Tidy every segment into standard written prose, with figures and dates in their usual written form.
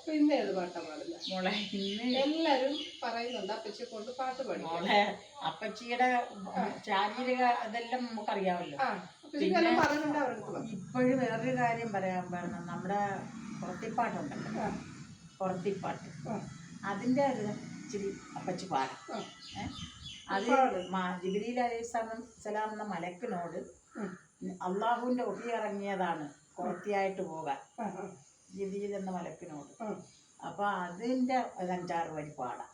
പിന്നെ ഏത് പാട്ടാ പാടില്ല മോളെ? ഇന്ന് എല്ലാരും പറയുന്നുണ്ട് അപ്പച്ചിയെ കൊണ്ട് പാട്ട് പാടി. മോളെ അപ്പച്ചിയുടെ ശാരീരിക ഇതെല്ലാം നമുക്കറിയാമല്ലോ. പിന്നെ ഇപ്പോഴും വേറൊരു കാര്യം പറയാൻ പറഞ്ഞു, നമ്മുടെ പുറത്തിപ്പാട്ടുണ്ടല്ലോ, പുറത്തിപ്പാട്ട്, അതിൻ്റെ ഒരു ഇച്ചിരി അപ്പച്ചി പാടാം. അത് ജിബ്രീൽ അലൈഹിസ്സലാം എന്ന മലക്കിനോട് അള്ളാഹുവിൻ്റെ ഒഹി ഇറങ്ങിയതാണ് കുറത്തിയായിട്ട് പോകാൻ, ജിബ്രീൽ എന്ന മലക്കിനോട്. അപ്പൊ അതിൻ്റെ 5-6 വരി പാടാം.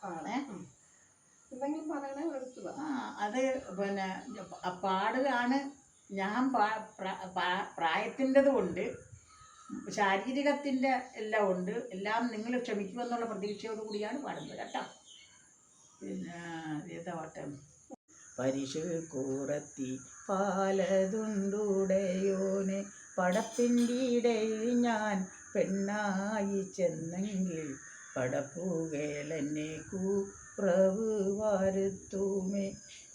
അത് പിന്നെ പാടുകയാണ് ഞാൻ. പ്രായത്തിൻ്റെത് കൊണ്ട് ശാരീരികത്തിൻ്റെ എല്ലാം ഉണ്ട്, എല്ലാം നിങ്ങൾ ക്ഷമിക്കുമെന്നുള്ള പ്രതീക്ഷയോട് കൂടിയാണ് പാടുന്നത് കേട്ടോ. പിന്നെ ഏതാവട്ടെ, പരിശു കൂറത്തി പാലതുണ്ടുടയോന് പടപ്പിൻ്റെ ഇടയിൽ ഞാൻ പെണ്ണായി ചെന്നെങ്കിൽ പടപ്പുകളെന്നെ കുറവ് വരുത്തുമേ.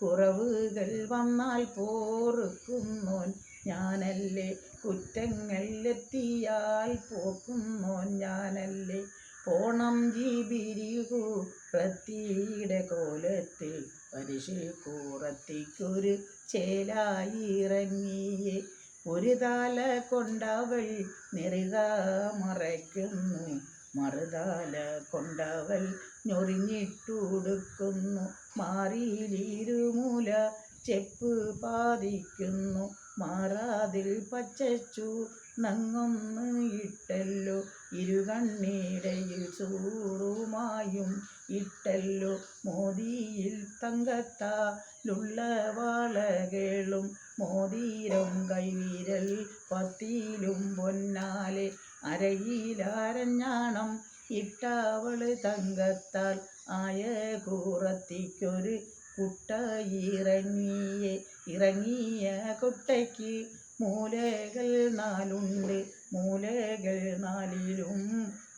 കുറവുകൾ വന്നാൽ പോറുക്കുന്നോൻ ഞാനല്ലേ, കുറ്റങ്ങൾ എത്തിയാൽ പോക്കുന്നോൻ ഞാനല്ലേ. പോണം ജിബിരിഹു റത്തിയുടെ കോലത്തിൽ പരിശു കൂറത്തിക്കൊരു ചേലായി ഇറങ്ങിയേ. ഒരു തല കൊണ്ടവൾ നെറുക മറയ്ക്കുന്നു, മറുതല കൊണ്ടവൾ ഞൊറിഞ്ഞിട്ടുടുക്കുന്നു. മാറിയിലിരുമൂല ചെപ്പ് പാതിക്കുന്നു, മാറാതിൽ പച്ചച്ചു നങ്ങൊന്ന് ഇട്ടല്ലോ. ഇരുകണ്ണിടയിൽ സൂറുമായും ഇട്ടല്ലോ. മോദിയിൽ തങ്കത്താലുള്ള വളകളും മോതിരം കൈവിരൽ പത്തിലും പൊന്നാലെ. അരയിലരഞ്ഞാണം ഇട്ടവള് തങ്കത്താൽ ആയ കൂറത്തിക്കൊരു കുട്ട ഇറങ്ങിയേ. ഇറങ്ങിയ കുട്ടയ്ക്ക് മൂലകൾ 4 മൂലകൾ 4ലും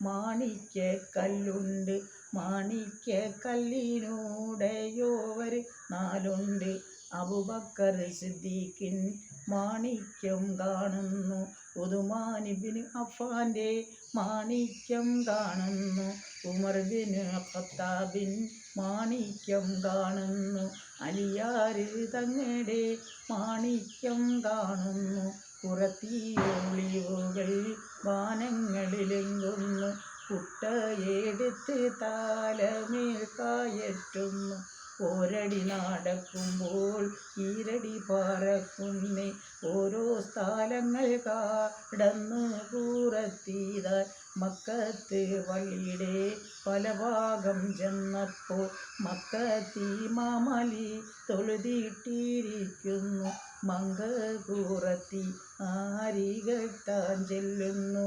മാണിക്യക്കല്ലുണ്ട്. മാണിക്യക്കല്ലിനുടയോവർ 4. അബൂബക്കർ സിദ്ദീഖിൻ മാണിക്യം കാണുന്നു, ഉസ്മാൻ ഇബ്നു അഫ്ഫാന്റെ മാണിക്യം കാണുന്നു, ഉമർ ബിൻ ഖത്താബിൻ മാണിക്യം കാണുന്നു, അലിയാർ തങ്ങളുടെ മാണിക്യം കാണുന്നു. കുറത്തിയൊളിവുകൾ വാനങ്ങളിലെങ്കുന്നു, കുട്ടയെടുത്ത് താലമേൽ കയറ്റുന്നു. ഒരടി നടക്കുമ്പോൾ ഈരടി പറക്കുന്നേ, ഓരോ സ്ഥലങ്ങൾ കടന്ന് കൂറത്തിതാൽ മക്കത്ത് പള്ളിയുടെ പല ഭാഗം ചെന്നപ്പോൾ മക്കത്തിമാമലി തൊഴുതിട്ടിരിക്കുന്നു. മങ്ക കൂറത്തി ആരികത്താൻ ചെല്ലുന്നു.